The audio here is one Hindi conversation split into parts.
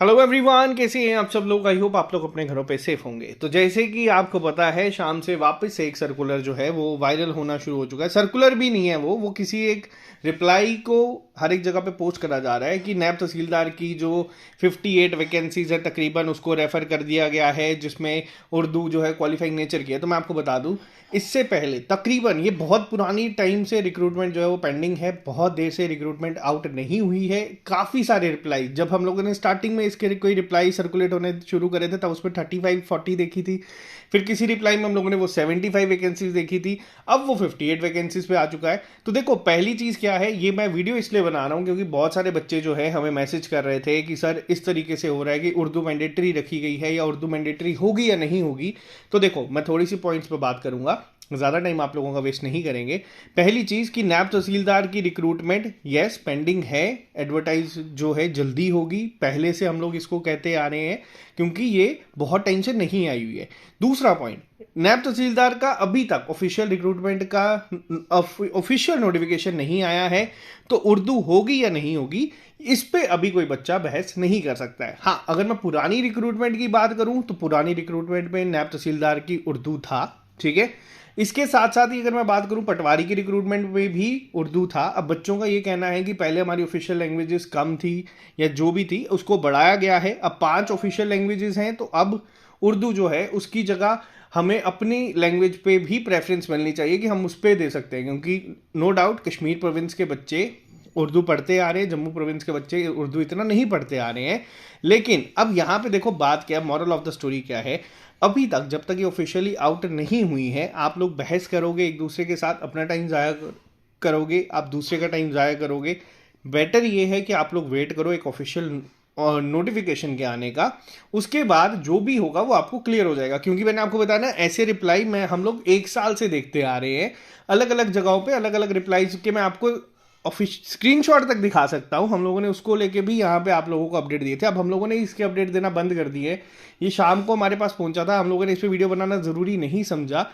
हेलो एवरीवन, कैसे हैं आप सब लोग। आई होप आप लोग अपने घरों पे सेफ होंगे। तो जैसे कि आपको पता है, शाम से वापस से एक सर्कुलर जो है वो वायरल होना शुरू हो चुका है। सर्कुलर भी नहीं है, वो किसी एक रिप्लाई को हर एक जगह पे पोस्ट करा जा रहा है कि नायब तहसीलदार की जो 58 वैकेंसीज है तकरीबन, उसको रेफर कर दिया गया है, जिसमें उर्दू जो है क्वालिफाइंग नेचर की है। तो मैं आपको बता दूं, इससे पहले तकरीबन ये बहुत पुरानी टाइम से रिक्रूटमेंट जो है वो पेंडिंग है। बहुत देर से रिक्रूटमेंट आउट नहीं हुई है। काफ़ी सारे रिप्लाई, जब हम लोगों ने स्टार्टिंग में इसके कोई रिप्लाई सर्कुलेट होने शुरू करे थे, तब उसमें 35-40 देखी थी। फिर किसी रिप्लाई में हम लोगों ने वो 75 वैकेंसीज देखी थी। अब वो 58 वैकेंसीज पे आ चुका है। तो देखो, पहली चीज़ क्या है, ये मैं वीडियो इसलिए बना रहा हूँ क्योंकि बहुत सारे बच्चे जो है हमें मैसेज कर रहे थे कि सर इस तरीके से हो रहा है कि उर्दू मैंडेटरी रखी गई है, या उर्दू मैंडेटरी होगी या नहीं होगी। तो देखो, मैं थोड़ी सी पॉइंट्स पर बात करूंगा, ज़्यादा टाइम आप लोगों का वेस्ट नहीं करेंगे। पहली चीज़ कि नायब तहसीलदार की रिक्रूटमेंट यस पेंडिंग है। एडवर्टाइज जो है जल्दी होगी, पहले से हम लोग इसको कहते आ रहे हैं क्योंकि ये बहुत टाइम से नहीं आई हुई है। दूसरा पॉइंट, नायब तहसीलदार का अभी तक ऑफिशियल रिक्रूटमेंट का ऑफिशियल नोटिफिकेशन नहीं आया है। तो उर्दू होगी या नहीं होगी, इस पे अभी कोई बच्चा बहस नहीं कर सकता है। हाँ, अगर मैं पुरानी रिक्रूटमेंट की बात करूं तो पुरानी रिक्रूटमेंट में नायब तहसीलदार की उर्दू था, ठीक है। इसके साथ साथ ही अगर मैं बात करूं, पटवारी की रिक्रूटमेंट में भी उर्दू था। अब बच्चों का ये कहना है कि पहले हमारी ऑफिशियल लैंग्वेजेस कम थी या जो भी थी उसको बढ़ाया गया है। अब 5 ऑफिशियल लैंग्वेजेस हैं, तो अब उर्दू जो है उसकी जगह हमें अपनी लैंग्वेज पे भी प्रेफरेंस मिलनी चाहिए कि हम उस पर दे सकते हैं। क्योंकि नो डाउट कश्मीर प्रोविंस के बच्चे उर्दू पढ़ते आ रहे हैं, जम्मू प्रोविंस के बच्चे उर्दू इतना नहीं पढ़ते आ रहे हैं। लेकिन अब यहाँ पे देखो बात क्या, मॉरल ऑफ द स्टोरी क्या है। अभी तक जब तक ये ऑफिशियली आउट नहीं हुई है, आप लोग बहस करोगे एक दूसरे के साथ, अपना टाइम ज़ाया करोगे, आप दूसरे का टाइम ज़ाया करोगे। बेटर ये है कि आप लोग वेट करो एक ऑफिशियल नोटिफिकेशन के आने का। उसके बाद जो भी होगा वो आपको क्लियर हो जाएगा। क्योंकि मैंने आपको बताया ना, ऐसे रिप्लाई में हम लोग 1 साल से देखते आ रहे हैं, अलग अलग जगहों पे अलग अलग रिप्लाईज के मैं आपको स्क्रीनशॉट तक दिखा सकता हूँ। हम लोगों ने उसको लेके भी यहाँ पे आप लोगों को अपडेट दिए थे। अब हम लोगों ने इसके अपडेट देना बंद कर दिए। ये शाम को हमारे पास पहुंचा था, हम लोगों ने इस पर वीडियो बनाना ज़रूरी नहीं समझा।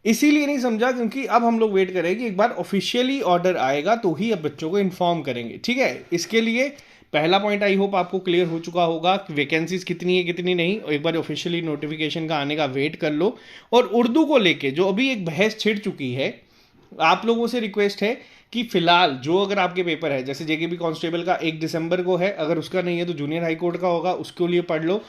इसीलिए नहीं समझा क्योंकि अब हम लोग वेट करें कि एक बार ऑफिशियली ऑर्डर आएगा तो ही अब बच्चों को इन्फॉर्म करेंगे, ठीक है। इसके लिए पहला पॉइंट आई होप आपको क्लियर हो चुका होगा कि वैकेंसीज कितनी है कितनी नहीं। एक बार ऑफिशियली नोटिफिकेशन का आने का वेट कर लो। और उर्दू को लेके जो अभी एक बहस छिड़ चुकी है, आप लोगों से रिक्वेस्ट है कि फिलहाल जो अगर आपके पेपर है, जैसे जेकेबी कांस्टेबल का 1 दिसंबर को है, अगर उसका नहीं है तो जूनियर हाई कोर्ट का होगा, उसके लिए पढ़ लो।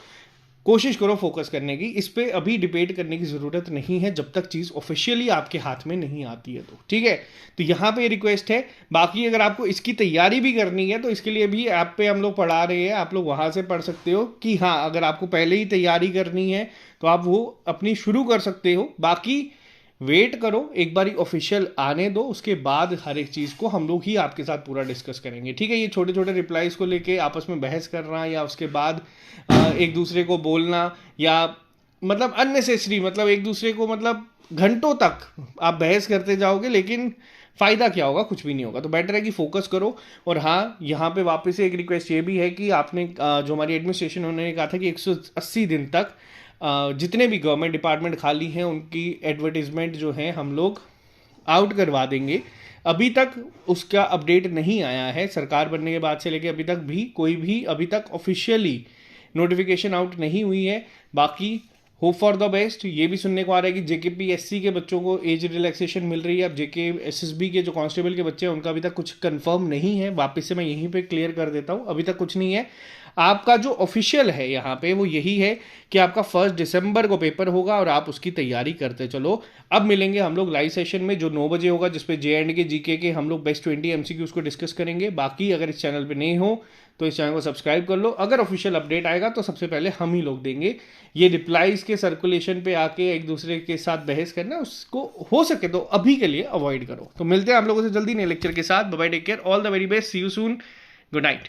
कोशिश करो फोकस करने की। इस पे अभी डिबेट करने की ज़रूरत नहीं है जब तक चीज़ ऑफिशियली आपके हाथ में नहीं आती है, तो ठीक है। तो यहाँ पे रिक्वेस्ट है। बाकी अगर आपको इसकी तैयारी भी करनी है तो इसके लिए भी ऐप पे हम लोग पढ़ा रहे हैं, आप लोग वहाँ से पढ़ सकते हो कि हाँ, अगर आपको पहले ही तैयारी करनी है तो आप वो अपनी शुरू कर सकते हो। बाकी वेट करो, एक बारी ऑफिशियल आने दो, उसके बाद हर एक चीज़ को हम लोग ही आपके साथ पूरा डिस्कस करेंगे, ठीक है। ये छोटे छोटे रिप्लाईज को लेके आपस में बहस करना या उसके बाद एक दूसरे को बोलना, या मतलब अननेसेसरी, मतलब एक दूसरे को, मतलब घंटों तक आप बहस करते जाओगे, लेकिन फ़ायदा क्या होगा, कुछ भी नहीं होगा। तो बेटर है कि फोकस करो। और हाँ, यहाँ पे वापस से एक रिक्वेस्ट ये भी है कि आपने जो हमारी एडमिनिस्ट्रेशन, उन्होंने कहा था कि 180 दिन तक जितने भी गवर्नमेंट डिपार्टमेंट खाली हैं उनकी एडवर्टीजमेंट जो है हम लोग आउट करवा देंगे। अभी तक उसका अपडेट नहीं आया है। सरकार बनने के बाद से लेके अभी तक भी कोई भी अभी तक ऑफिशियली नोटिफिकेशन आउट नहीं हुई है। बाकी होप फॉर द बेस्ट। ये भी सुनने को आ रहा है कि जेकेपीएससी के बच्चों को एज रिलैक्सेशन मिल रही है। अब जेकेएसएसबी के जो कांस्टेबल के बच्चे हैं उनका अभी तक कुछ कंफर्म नहीं है। वापस से मैं यहीं पे क्लियर कर देता हूँ, अभी तक कुछ नहीं है। आपका जो ऑफिशियल है यहाँ पे वो यही है कि आपका 1 दिसंबर को पेपर होगा और आप उसकी तैयारी करते चलो। अब मिलेंगे हम लोग लाइव सेशन में जो 9 बजे होगा, जिसपे JND के जीके के हम लोग बेस्ट 20 MCQs को डिस्कस करेंगे। बाकी अगर इस चैनल पे नहीं हो तो इस चैनल को सब्सक्राइब कर लो। अगर ऑफिशियल अपडेट आएगा तो सबसे पहले हम ही लोग देंगे। ये रिप्लाईज के सर्कुलेशन पे आके एक दूसरे के साथ बहस करना, उसको हो सके तो अभी के लिए अवॉइड करो। तो मिलते हैं आप लोगों से जल्दी नए लेक्चर के साथ। Bye bye, take care, all the very best, see you soon, good night.